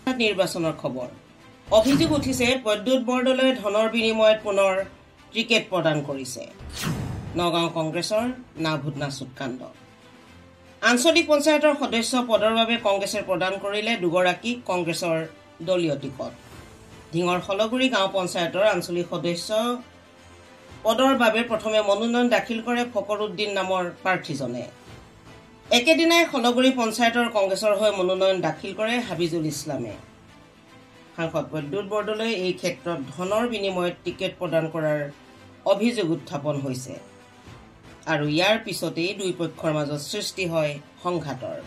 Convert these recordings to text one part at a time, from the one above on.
নিৰ্বাচনৰ খবৰ অভিযোগ উঠিছে প্ৰদ্যুৎ বৰদলৈ ধনৰ বিনিময়ত পুনৰ টিকেট প্ৰদান কৰিছে নগাঁও কংগ্ৰেছৰ নাভুদনাচুত কাণ্ড আঞ্চলিক পঞ্চায়তৰ সদস্য পদৰ বাবে কংগ্ৰেছে প্ৰদান কৰিলে দুগৰাকীক কংগ্ৰেছৰ দলীয় টিকট ঢিঙৰ হলগুৰি গাঁও পঞ্চায়তৰ আঞ্চলিক সদস্য পদৰ বাবে প্ৰথমে মনোনয়ন দাখিল কৰে ফকৰুদ্দিন নামৰ প্ৰাৰ্থীজনে একেদিনাই হলগুৰি পঞ্চায়তৰ কংগ্ৰেছৰ হৈ মনোনয়ন দাখিল কৰে হাবিজুল ইছলামে সাংসদ প্ৰদ্যুৎ বৰদলৈ এই ক্ষেত্ৰত ধনৰ বিনিময়ত টিকেট প্ৰদান কৰাৰ অভিযোগ উত্থাপন হৈছে আৰু ইয়াৰ পিছতেই দুই পক্ষৰ মাজত সৃষ্টি হয় সংঘাতৰ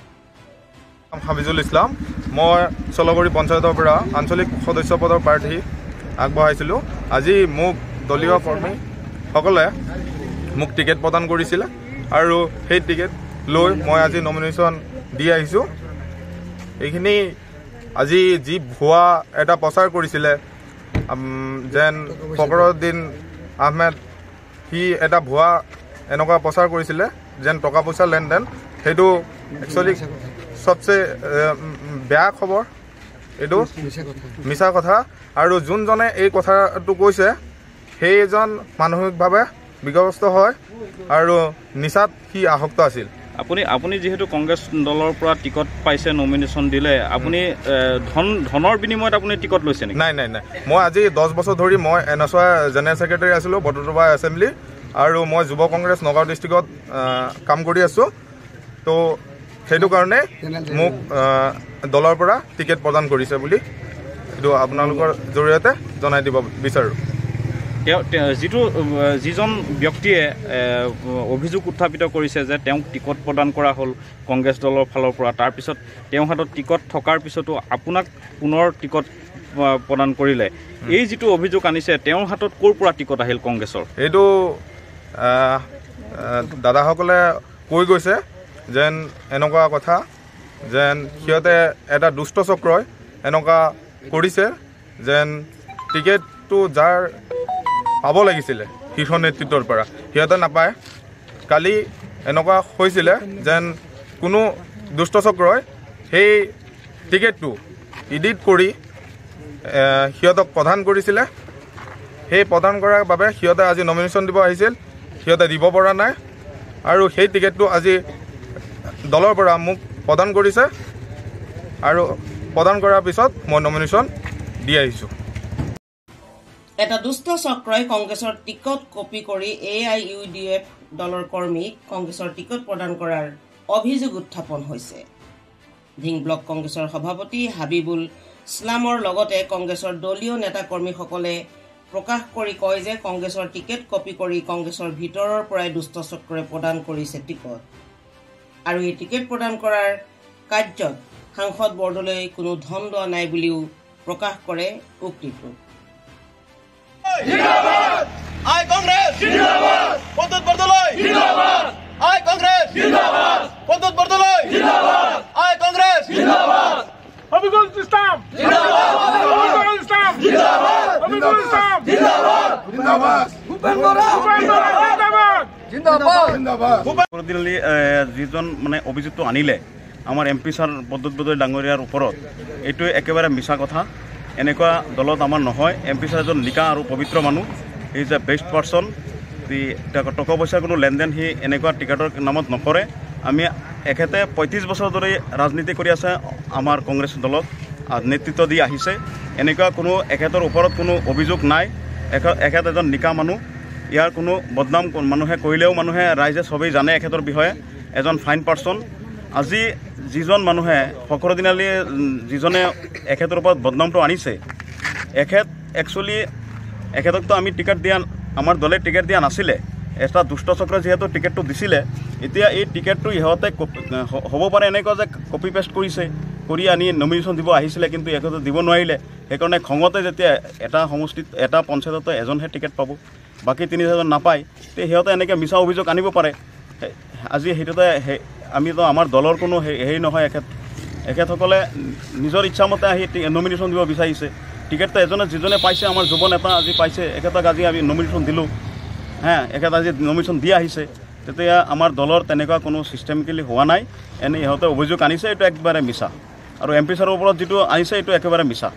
হাবিজুল ইছলাম মই চলগুৰি পঞ্চায়তৰ পৰা আঞ্চলিক সদস্য পদৰ প্ৰাৰ্থী আগবঢ়াইছিলোঁ আজি মোক দলীয় কৰ্মীসকলে মোক টিকেট প্ৰদান কৰিছিলে আৰু সেই টিকেট লৈ মই আজি নমিনেশ্যন দি আহিছোঁ এইখিনি আজি যি ভুৱা এটা প্ৰচাৰ কৰিছিলে যেন ফকৰুদ্দিন আহমেদ সি এটা ভুৱা এনেকুৱা প্ৰচাৰ কৰিছিলে যেন টকা পইচা লেনদেন সেইটো একচুৱেলি সবচে বেয়া খবৰ এইটো মিছা কথা আৰু যোনজনে এই কথাটো কৈছে সেইজন মানসিকভাৱে বিগ্ৰস্ত হয় আৰু নিচাত সি আসক্ত আছিল আপুনি যেহেতু কংগ্ৰেছ দলৰ পৰা টিকট পাইছে নমিনেশ্যন দিলে আপুনি ধনৰ বিনিময়ত আপুনি টিকট লৈছে নেকি নাই মই আজি 10 বছৰ ধৰি মই এনএছআই জেনেৰেল ছেক্ৰেটাৰী আছিলোঁ বটদ্ৰৱা এছেম্বলি আৰু মই যুৱ কংগ্ৰেছ নগাঁও ডিষ্ট্ৰিক্টত কাম কৰি আছোঁ তো সেইটো কাৰণে মোক দলৰ পৰা টিকেট প্ৰদান কৰিছে বুলি এইটো আপোনালোকৰ জৰিয়তে জনাই দিব বিচাৰোঁ যিজন ব্যক্তিয়ে অভিযোগ উত্থাপিত কৰিছে যে তেওঁক টিকট প্ৰদান কৰা হ'ল কংগ্ৰেছ দলৰ ফালৰ পৰা তাৰপিছত তেওঁৰ হাতত টিকট থকাৰ পিছতো আপোনাক পুনৰ টিকট প্ৰদান কৰিলে এই যিটো অভিযোগ আনিছে তেওঁৰ হাতত ক'ৰ পৰা টিকট আহিল কংগ্ৰেছৰ এইটো দাদাসকলে কৈ গৈছে যেন এনেকুৱা কথা যেন সিহঁতে এটা দুষ্ট চক্ৰই এনেকুৱা কৰিছে যেন টিকেটটো যাৰ পাব লাগিছিলে শীৰ্ষ নেতৃত্বৰ পৰা সিহঁতে নাপায় কালি এনেকুৱা হৈছিলে যেন কোনো দুষ্ট চক্ৰই সেই টিকেটটো এডিট কৰি সিহঁতক প্ৰদান কৰিছিলে সেই প্ৰদান কৰাৰ বাবে সিহঁতে আজি নমিনেশ্যন দিব আহিছিল সিহঁতে দিব পৰা নাই আৰু সেই টিকেটটো আজি দলৰ পৰা মোক প্ৰদান কৰিছে আৰু প্ৰদান কৰাৰ পিছত মই নমিনেশ্যন দি আহিছোঁ এটা দুষ্ট চক্ৰই কংগ্ৰেছৰ টিকট কপি কৰি AIUDF দলৰ কৰ্মীক কংগ্ৰেছৰ টিকট প্ৰদান কৰাৰ অভিযোগ উত্থাপন হৈছে ঢিং ব্লক কংগ্ৰেছৰ সভাপতি হাবিবুল ইছলামৰ লগতে কংগ্ৰেছৰ দলীয় নেতা কৰ্মীসকলে প্ৰকাশ কৰি কয় যে কংগ্ৰেছৰ টিকেট কপি কৰি কংগ্ৰেছৰ ভিতৰৰ পৰাই দুষ্ট চক্ৰই প্ৰদান কৰিছে টিকট আৰু এই টিকেট প্ৰদান কৰাৰ কাৰ্যত সাংসদ বৰদলৈ কোনো ধন লোৱা নাই বুলিও প্ৰকাশ কৰে উক্তিটো জিন্দাবাদ আই কংগ্রেস জিন্দাবাদ প্রদ্যুৎ বরদলৈ জিন্দাবাদ আই কংগ্রেস জিন্দাবাদ প্রদ্যুৎ বরদলৈ জিন্দাবাদ আই কংগ্রেস জিন্দাবাদ হাবিবুল ইসলাম জিন্দাবাদ হাবিবুল ইসলাম জিন্দাবাদ হাবিবুল ইসলাম জিন্দাবাদ জিন্দাবাদ ভূপেন্দ্র জিন্দাবাদ জিন্দাবাদ জিন্দাবাদ ফকৰুদ্দিন যিজন মানে অভিযোগটো আনিলে আমাৰ MP ছাৰ প্ৰদ্যুৎ বৰদলৈ ডাঙৰীয়াৰ ওপৰত এইটো একেবাৰে মিছা কথা এনেকুৱা দলত আমাৰ নহয় MP ছাৰ এজন নিকা আৰু পবিত্ৰ মানুহ he is a best person টকা পইচাৰ কোনো লেনদেন সি এনেকুৱা টিকেটৰ নামত নকৰে আমি এখেতে 35 বছৰ ধৰি ৰাজনীতি কৰি আছে আমাৰ কংগ্ৰেছ দলত নেতৃত্ব দি আহিছে এনেকুৱা কোনো এখেতৰ ওপৰত কোনো অভিযোগ নাই এখেত এজন নিকা মানুহ ইয়াৰ কোনো বদনাম মানুহে কৰিলেও মানুহে ৰাইজে সবেই জানে এখেতৰ বিষয়ে এজন ফাইন পাৰ্চন আজি যিজন মানুহে ফকৰুদ্দিন আলী যিজনে এখেতৰ ওপৰত বদনামটো আনিছে এখেত একচুৱেলি এখেতকতো আমি টিকেট দিয়া আমাৰ দলে টিকেট দিয়া নাছিলে এটা দুষ্ট চক্ৰ যেহেতু টিকেটটো দিছিলে এতিয়া এই টিকেটটো ইহঁতে হ'ব পাৰে এনেকুৱা যে কপি পেষ্ট কৰিছে কৰি আনি নমিনেশ্যন দিব আহিছিলে কিন্তু এখেতে দিব নোৱাৰিলে সেইকাৰণে খঙতে যেতিয়া এটা সমষ্টিত এটা পঞ্চায়ততে এজনহে টিকেট পাব বাকী 3জন নাপায় তে সিহঁতে এনেকৈ মিছা অভিযোগ আনিব পাৰে আজি সেইটোতে আমিতো আমাৰ দলৰ কোনো হেৰি নহয় এখেতসকলে নিজৰ ইচ্ছামতে আহি নমিনেশ্যন দিব বিচাৰিছে টিকেটটো এজনে যিজনে পাইছে আমাৰ যুৱ নেতা আজি পাইছে এখেতক আজি আমি নমিনেশ্যন দিলোঁ এখেত আজি নমিনেশ্যন দি আহিছে তেতিয়া আমাৰ দলৰ তেনেকুৱা কোনো ছিষ্টেমিকেলি হোৱা নাই এনে ইহঁতে অভিযোগ আনিছে এইটো একবাৰে মিছা আৰু এম পি ছাৰৰ ওপৰত যিটো আনিছে এইটো একেবাৰে মিছা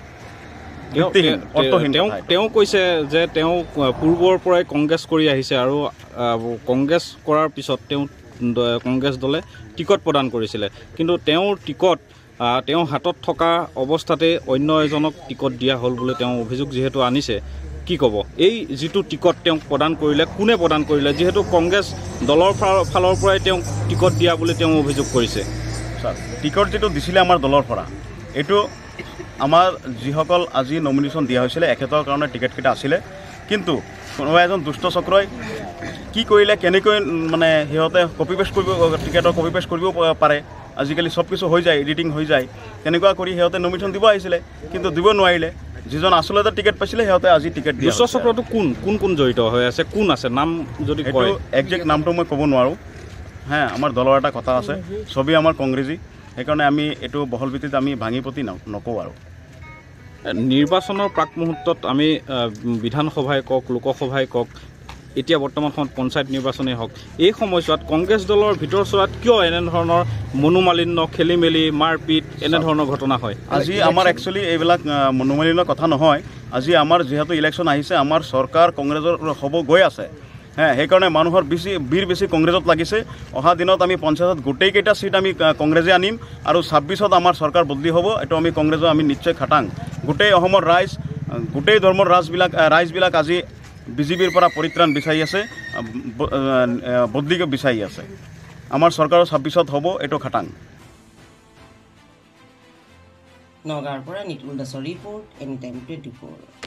তেওঁ কৈছে যে তেওঁ পূৰ্বৰ পৰাই কংগ্ৰেছ কৰি আহিছে আৰু কংগ্ৰেছ কৰাৰ পিছত তেওঁ কংগ্ৰেছ দলে টিকট প্ৰদান কৰিছিলে কিন্তু তেওঁৰ টিকট তেওঁ হাতত থকা অৱস্থাতে অন্য এজনক টিকট দিয়া হ'ল বুলি তেওঁ অভিযোগ যিহেতু আনিছে কি ক'ব এই যিটো টিকট তেওঁক প্ৰদান কৰিলে কোনে প্ৰদান কৰিলে যিহেতু কংগ্ৰেছ দলৰ ফালৰ পৰাই তেওঁক টিকট দিয়া বুলি তেওঁ অভিযোগ কৰিছে টিকট যিটো দিছিলে আমাৰ দলৰ পৰা এইটো আমাৰ যিসকল আজি নমিনেশ্যন দিয়া হৈছিলে এখেতৰ কাৰণে টিকেটকেইটা আছিলে কিন্তু কোনোবা এজন দুষ্ট চক্ৰই কি কৰিলে কেনেকৈ মানে সিহঁতে কপি পেষ্ট কৰিব টিকেটৰ কপি পেষ্ট কৰিব পাৰে আজিকালি সব কিছু হৈ যায় এডিটিং হৈ যায় তেনেকুৱা কৰি সিহঁতে নমিনেশ্যন দিব আহিছিলে কিন্তু দিব নোৱাৰিলে যিজন আচলতে টিকেট পাইছিলে সিহঁতে আজি টিকেট দিয়ে দুষ্ট চক্ৰটো কোন জড়িত হৈ আছে কোন আছে নাম যদি কয় একজেক্ট নামটো মই ক'ব নোৱাৰোঁ হ্যাঁ আমাৰ দলৰ এটা কথা আছে সবেই আমাৰ কংগ্ৰেছী সেইকাৰণে আমি এইটো বহল ভিত্তিত আমি ভাঙি পতি নকওঁ আৰু নিৰ্বাচনৰ প্ৰাক মুহূৰ্তত আমি বিধানসভাই কওক লোকসভাই কওক এতিয়া বৰ্তমান সময়ত পঞ্চায়ত নিৰ্বাচনেই হওক এই সময়ছোৱাত কংগ্ৰেছ দলৰ ভিতৰচোৱাত কিয় এনেধৰণৰ মনোমালিন্য খেলি মেলি মাৰপিট এনেধৰণৰ ঘটনা হয় আজি আমাৰ একচুৱেলি এইবিলাক মনোমালিন্যৰ কথা নহয় আজি আমাৰ যিহেতু ইলেকশ্যন আহিছে আমাৰ চৰকাৰ কংগ্ৰেছৰ হ'ব গৈ আছে হ্যাঁ সেইকাৰণে মানুহৰ বেছি কংগ্ৰেছত লাগিছে অহা দিনত আমি পঞ্চায়তত গোটেইকেইটা সিট আমি কংগ্ৰেছে আনিম আৰু 26ত আমাৰ চৰকাৰ বদলি হ'ব এইটো আমি কংগ্ৰেছক আমি নিশ্চয় খাটাং গোটেই অসমৰ গোটেই ধৰ্মৰ ৰাইজবিলাক আজি বিজেপিৰ পৰা পৰিত্ৰাণ বিচাৰি আছে বদলিক বিচাৰি আছে আমাৰ চৰকাৰৰ 26ত হ'ব এইটো খাটাং নগাঁৱৰ পৰা নিতুল দাসৰ ৰিপৰ্ট এনি টাইম 24